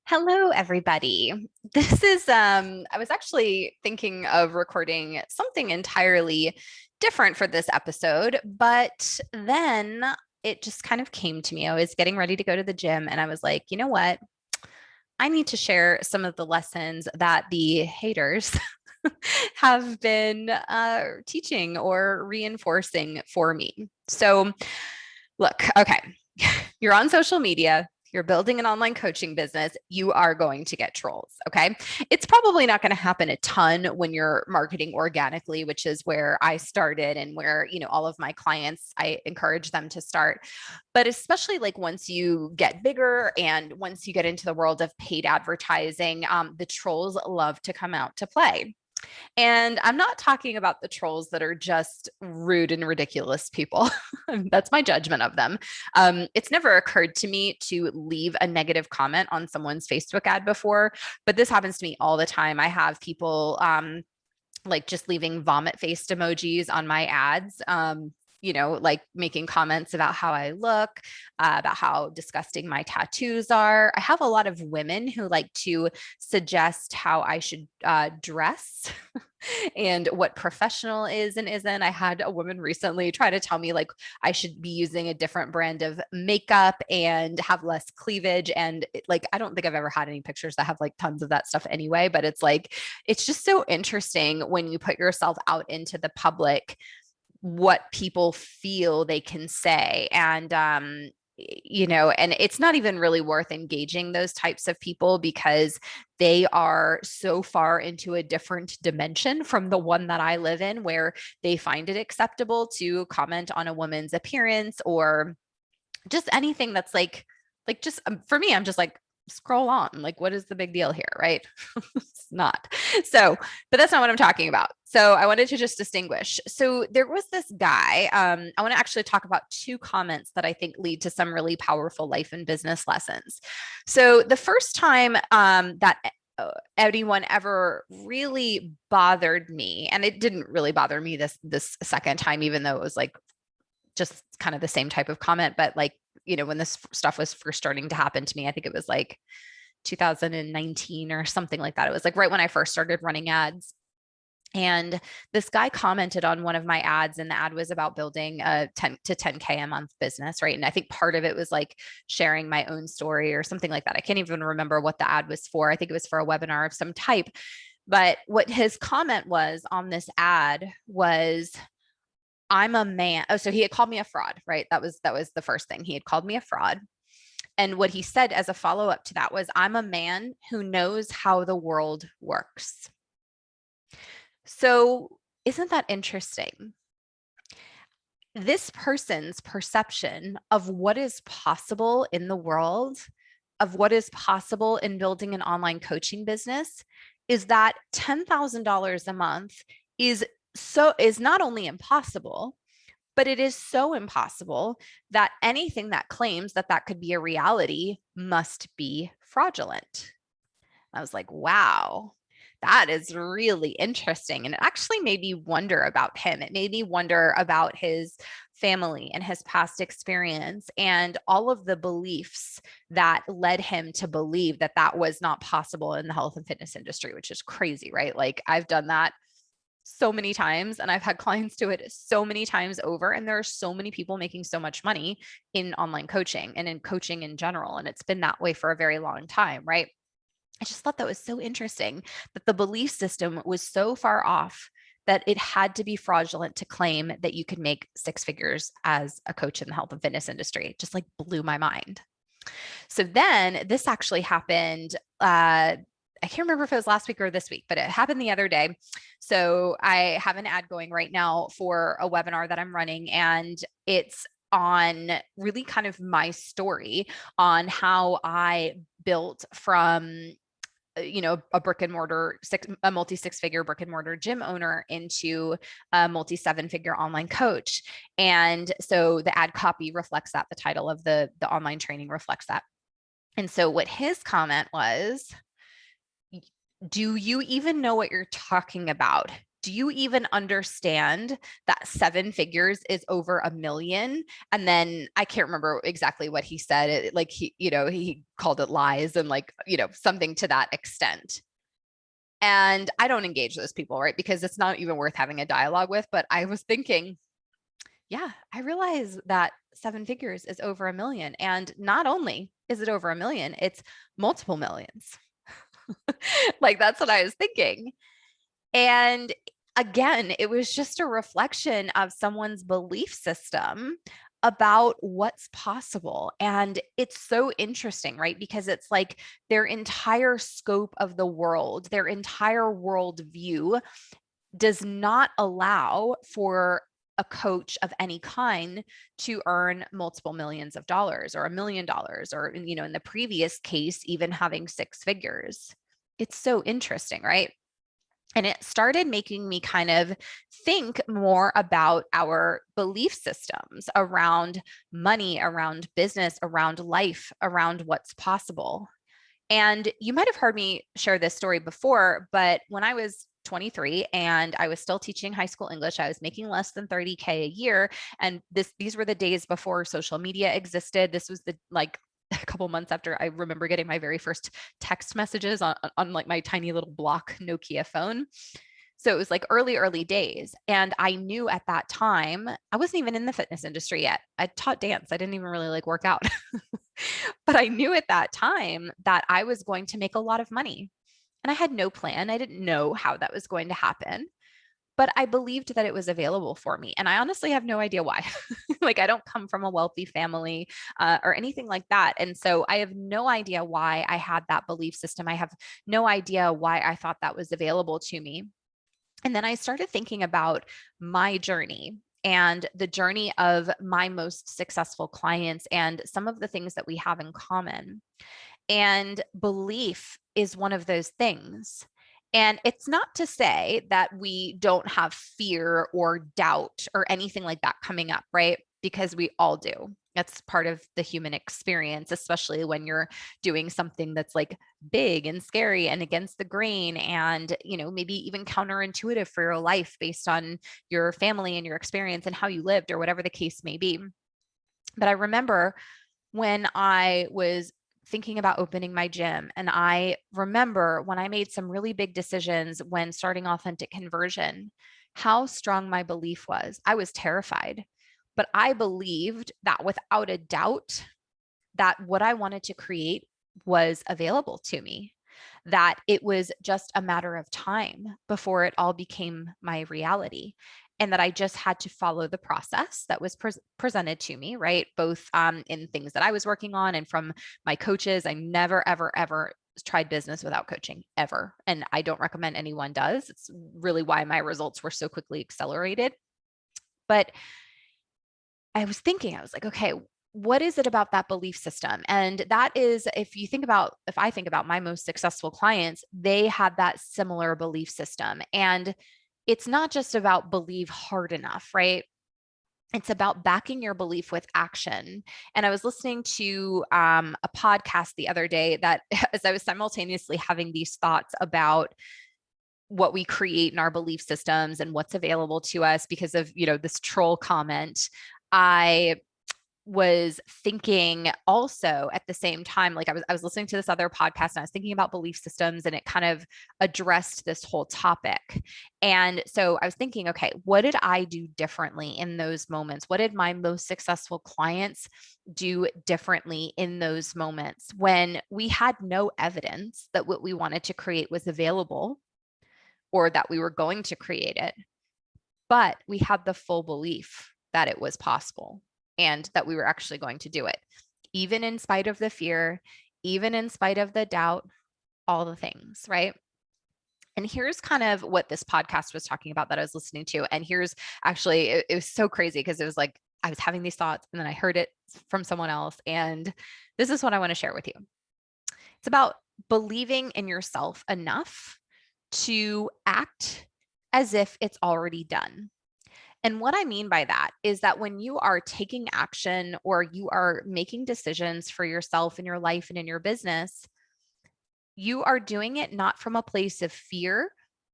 Hello, everybody. This is, I was actually thinking of recording something entirely different for this episode, but then it just kind of came to me. I was getting ready to go to the gym and I was like, you know what? I need to share some of the lessons that the haters have been teaching or reinforcing for me. So, look, okay, you're on social media, you're building an online coaching business, you are going to get trolls. Okay. It's probably not going to happen a ton when you're marketing organically, which is where I started and where, all of my clients, I encourage them to start. But especially like once you get bigger and once you get into the world of paid advertising, the trolls love to come out to play. And I'm not talking about the trolls that are just rude and ridiculous people. That's my judgment of them. It's never occurred to me to leave a negative comment on someone's Facebook ad before, but this happens to me all the time. I have people like just leaving vomit faced emojis on my ads. Like making comments about how I look, about how disgusting my tattoos are. I have a lot of women who like to suggest how I should dress and what professional is and isn't. I had a woman recently try to tell me like I should be using a different brand of makeup and have less cleavage. And like, I don't think I've ever had any pictures that have like tons of that stuff anyway, but it's like, it's just so interesting when you put yourself out into the public what people feel they can say. And it's not even really worth engaging those types of people because they are so far into a different dimension from the one that I live in, where they find it acceptable to comment on a woman's appearance or just anything that's like just for me, I'm just like, scroll on. Like, what is the big deal here? Right. It's not. So, but that's not what I'm talking about. So I wanted to just distinguish. So there was this guy. I want to actually talk about two comments that I think lead to some really powerful life and business lessons. So the first time that anyone ever really bothered me, and it didn't really bother me this second time, even though it was like just kind of the same type of comment, but like, when this stuff was first starting to happen to me, I think it was like 2019 or something like that. It was like right when I first started running ads. And this guy commented on one of my ads, and the ad was about building a 10 to 10K a month business, right? And I think part of it was like sharing my own story or something like that. I can't even remember what the ad was for. I think it was for a webinar of some type. But what his comment was on this ad was, I'm a man. Oh, so he had called me a fraud, right? That was the first thing. He had called me a fraud. And what he said as a follow up to that was, I'm a man who knows how the world works. So, isn't that interesting? This person's perception of what is possible in the world, of what is possible in building an online coaching business, is that $10,000 a month is not only impossible, but it is so impossible that anything that claims that that could be a reality must be fraudulent. I was like, wow, that is really interesting. And it actually made me wonder about him. It made me wonder about his family and his past experience and all of the beliefs that led him to believe that that was not possible in the health and fitness industry, which is crazy, right? Like I've done that so many times and I've had clients do it so many times over. And there are so many people making so much money in online coaching and in coaching in general. And it's been that way for a very long time, right? I just thought that was so interesting that the belief system was so far off that it had to be fraudulent to claim that you could make six figures as a coach in the health and fitness industry. It just like blew my mind. So then this actually happened. I can't remember if it was last week or this week, but it happened the other day. So I have an ad going right now for a webinar that I'm running, and it's on really kind of my story on how I built from a brick and mortar a multi six figure brick and mortar gym owner into a multi seven figure online coach. And so the ad copy reflects that, the title of the online training reflects that. And so what his comment was, do you even know what you're talking about? Do you even understand that 7 figures is over 1 million? And then I can't remember exactly what he said. Like he called it lies and like, something to that extent. And I don't engage those people, right? Because it's not even worth having a dialogue with. But I was thinking, yeah, I realize that 7 figures is over 1 million. And not only is it over 1 million, it's multiple millions. Like that's what I was thinking. And again, it was just a reflection of someone's belief system about what's possible. And it's so interesting, right? Because it's like their entire scope of the world, their entire worldview does not allow for a coach of any kind to earn multiple millions of dollars or $1 million or, in the previous case, even having 6 figures. It's so interesting, right? And it started making me kind of think more about our belief systems around money, around business, around life, around what's possible. And you might have heard me share this story before, but when I was 23 and I was still teaching high school English, I was making less than 30K a year. And these were the days before social media existed. This was the like a couple months after I remember getting my very first text messages on like my tiny little block Nokia phone. So it was like early days. And I knew at that time, I wasn't even in the fitness industry yet. I taught dance. I didn't even really like work out. But I knew at that time that I was going to make a lot of money. And I had no plan. I didn't know how that was going to happen, but I believed that it was available for me. And I honestly have no idea why. Like, I don't come from a wealthy family or anything like that. And so I have no idea why I had that belief system. I have no idea why I thought that was available to me. And then I started thinking about my journey and the journey of my most successful clients and some of the things that we have in common. And belief is one of those things. And it's not to say that we don't have fear or doubt or anything like that coming up, right? Because we all do. That's part of the human experience, especially when you're doing something that's like big and scary and against the grain and, maybe even counterintuitive for your life based on your family and your experience and how you lived or whatever the case may be. But I remember when I was thinking about opening my gym. And I remember when I made some really big decisions when starting Authentic Conversion, how strong my belief was. I was terrified, but I believed that without a doubt, that what I wanted to create was available to me, that it was just a matter of time before it all became my reality. And that I just had to follow the process that was presented to me, right? Both in things that I was working on and from my coaches. I never, ever, ever tried business without coaching ever. And I don't recommend anyone does. It's really why my results were so quickly accelerated. But I was thinking, I was like, okay, what is it about that belief system? And that is, if I think about my most successful clients, they had that similar belief system. And it's not just about believe hard enough, right? It's about backing your belief with action. And I was listening to a podcast the other day that as I was simultaneously having these thoughts about what we create in our belief systems and what's available to us because of, this troll comment, I was thinking also at the same time, like I was listening to this other podcast and I was thinking about belief systems and it kind of addressed this whole topic. And so I was thinking, okay, what did I do differently in those moments? What did my most successful clients do differently in those moments when we had no evidence that what we wanted to create was available or that we were going to create it, but we had the full belief that it was possible and that we were actually going to do it, even in spite of the fear, even in spite of the doubt, all the things, right? And here's kind of what this podcast was talking about that I was listening to. And here's actually, it was so crazy because it was like, I was having these thoughts and then I heard it from someone else. And this is what I want to share with you. It's about believing in yourself enough to act as if it's already done. And what I mean by that is that when you are taking action or you are making decisions for yourself in your life and in your business, you are doing it not from a place of fear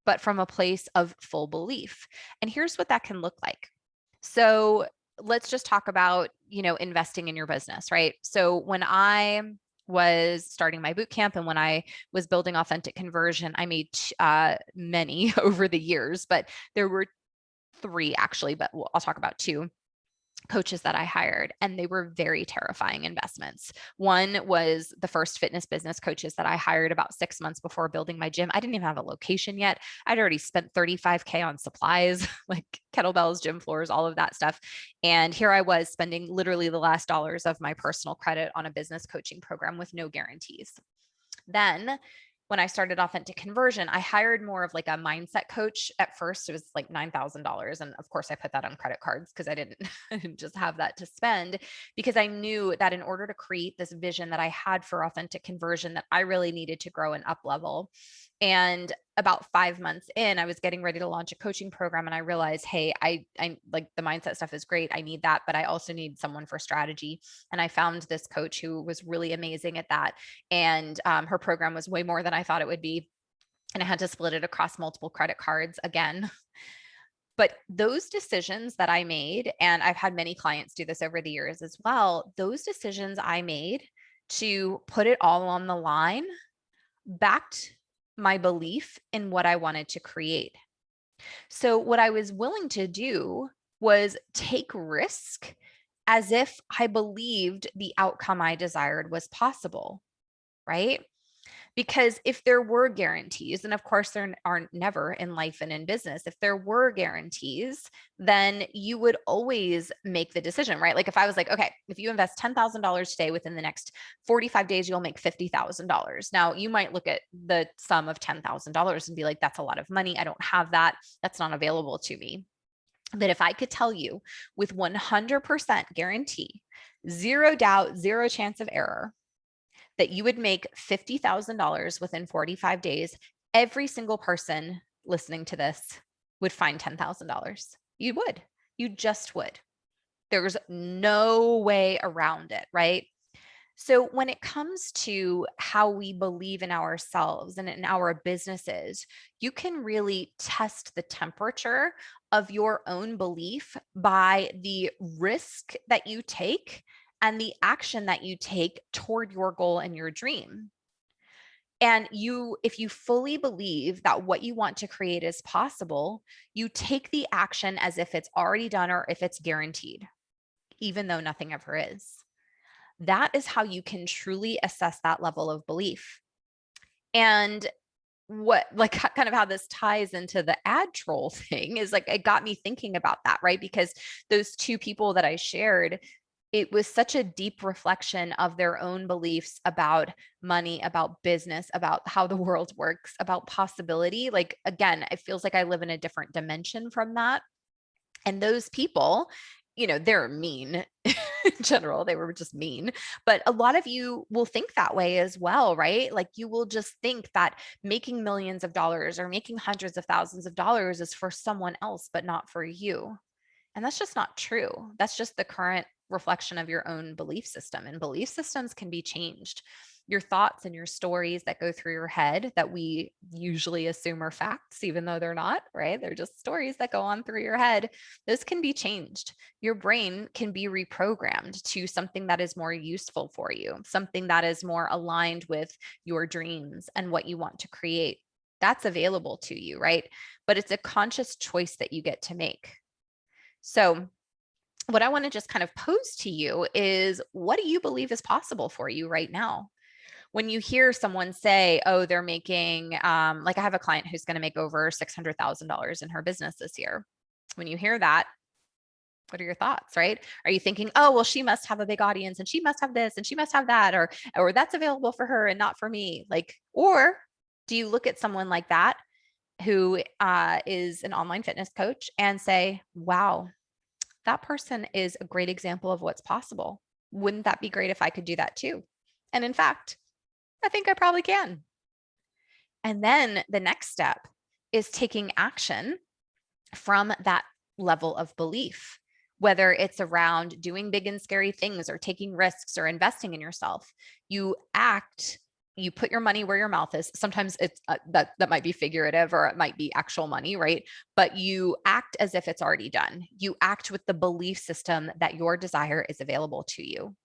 but from a place of full belief. And here's what that can look like. So let's just talk about, investing in your business, right? So when I was starting my boot camp and when I was building authentic conversion, I made many over the years, but there were three actually, but I'll talk about two coaches that I hired, and they were very terrifying investments. One was the first fitness business coaches that I hired about 6 months before building my gym. I didn't even have a location yet. I'd already spent $35K on supplies, like kettlebells, gym floors, all of that stuff. And here I was spending literally the last dollars of my personal credit on a business coaching program with no guarantees. Then when I started Authentic Conversion, I hired more of like a mindset coach. At first, it was like $9,000. And of course, I put that on credit cards because I didn't just have that to spend, because I knew that in order to create this vision that I had for Authentic Conversion, that I really needed to grow and up level. And about 5 months in, I was getting ready to launch a coaching program, and I realized, hey, I like the mindset stuff is great. I need that, but I also need someone for strategy. And I found this coach who was really amazing at that. And her program was way more than I thought it would be. And I had to split it across multiple credit cards again. But those decisions that I made, and I've had many clients do this over the years as well, those decisions I made to put it all on the line backed my belief in what I wanted to create. So what I was willing to do was take risk as if I believed the outcome I desired was possible, right? Because if there were guarantees, and of course there aren't never in life and in business, if there were guarantees, then you would always make the decision, right? Like if I was like, okay, if you invest $10,000 today, within the next 45 days, you'll make $50,000. Now you might look at the sum of $10,000 and be like, that's a lot of money. I don't have that. That's not available to me. But if I could tell you with 100% guarantee, zero doubt, zero chance of error, that you would make $50,000 within 45 days, every single person listening to this would find $10,000. You would. You just would. There's no way around it, right? So when it comes to how we believe in ourselves and in our businesses, you can really test the temperature of your own belief by the risk that you take and the action that you take toward your goal and your dream. And if you fully believe that what you want to create is possible, you take the action as if it's already done or if it's guaranteed, even though nothing ever is. That is how you can truly assess that level of belief. And kind of how this ties into the ad troll thing is like, it got me thinking about that, right? Because those two people that I shared, it was such a deep reflection of their own beliefs about money, about business, about how the world works, about possibility. Like, again, it feels like I live in a different dimension from that. And those people, they're mean in general. They were just mean. But a lot of you will think that way as well, right? Like you will just think that making millions of dollars or making hundreds of thousands of dollars is for someone else, but not for you. And that's just not true. That's just the current reflection of your own belief system. And belief systems can be changed. Your thoughts and your stories that go through your head that we usually assume are facts, even though they're not, right? They're just stories that go on through your head. Those can be changed. Your brain can be reprogrammed to something that is more useful for you, something that is more aligned with your dreams and what you want to create. That's available to you, right? But it's a conscious choice that you get to make. So what I want to just kind of pose to you is, what do you believe is possible for you right now? When you hear someone say, oh, they're making, like I have a client who's going to make over $600,000 in her business this year. When you hear that, what are your thoughts, right? Are you thinking, oh, well, she must have a big audience and she must have this and she must have that, or that's available for her and not for me? Like, or do you look at someone like that who is an online fitness coach and say, wow, that person is a great example of what's possible. Wouldn't that be great if I could do that too? And in fact, I think I probably can. And then the next step is taking action from that level of belief, whether it's around doing big and scary things or taking risks or investing in yourself. You act, you put your money where your mouth is. Sometimes it's that might be figurative or it might be actual money, right? But you act as if it's already done. You act with the belief system that your desire is available to you.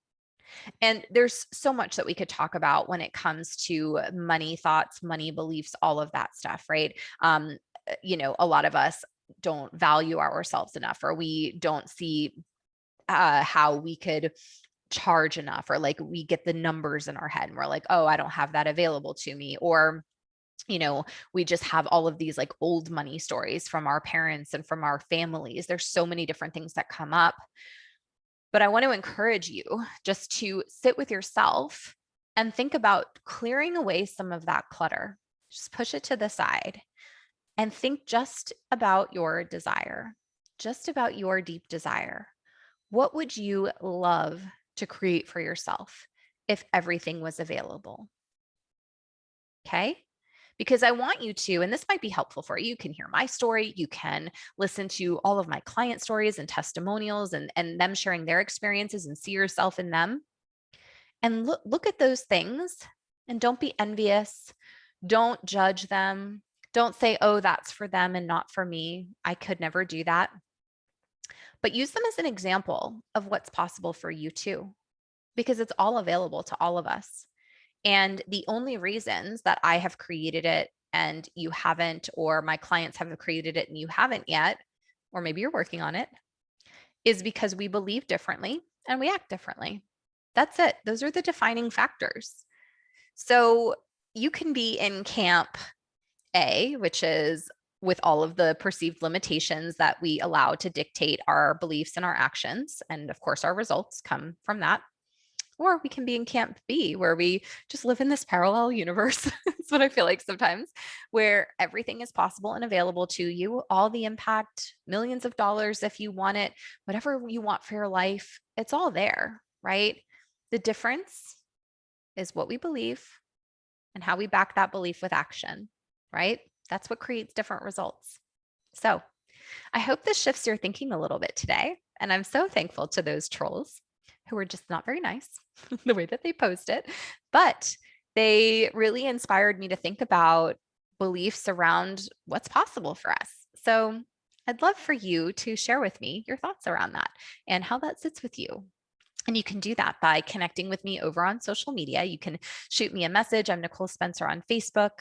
And there's so much that we could talk about when it comes to money thoughts, money beliefs, all of that stuff, right? A lot of us don't value ourselves enough, or we don't see how we could charge enough, or like we get the numbers in our head and we're like, oh, I don't have that available to me. Or we just have all of these like old money stories from our parents and from our families. There's so many different things that come up. But I want to encourage you just to sit with yourself and think about clearing away some of that clutter. Just push it to the side and think just about your desire, just about your deep desire. What would you love to create for yourself if everything was available? Okay. Because I want you to, and this might be helpful for you. You can hear my story. You can listen to all of my client stories and testimonials and them sharing their experiences and see yourself in them. And look at those things and don't be envious. Don't judge them. Don't say, oh, that's for them and not for me. I could never do that. But use them as an example of what's possible for you too, because it's all available to all of us. And the only reasons that I have created it and you haven't, or my clients have created it and you haven't yet, or maybe you're working on it, is because we believe differently and we act differently. That's it. Those are the defining factors. So you can be in camp A, which is with all of the perceived limitations that we allow to dictate our beliefs and our actions. And of course, our results come from that. Or we can be in camp B, where we just live in this parallel universe. That's what I feel like sometimes, where everything is possible and available to you, all the impact, millions of dollars if you want it, whatever you want for your life, it's all there, right? The difference is what we believe and how we back that belief with action, right? That's what creates different results. So I hope this shifts your thinking a little bit today. And I'm so thankful to those trolls who were just not very nice the way that they posed it, but they really inspired me to think about beliefs around what's possible for us. So I'd love for you to share with me your thoughts around that and how that sits with you. And you can do that by connecting with me over on social media. You can shoot me a message. I'm Nicole Spencer on Facebook,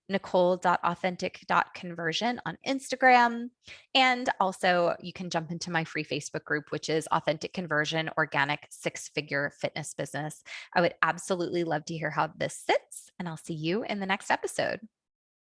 nicole.authentic.conversion on Instagram. And also you can jump into my free Facebook group, which is Authentic Conversion, Organic Six-Figure Fitness Business. I would absolutely love to hear how this sits, and I'll see you in the next episode.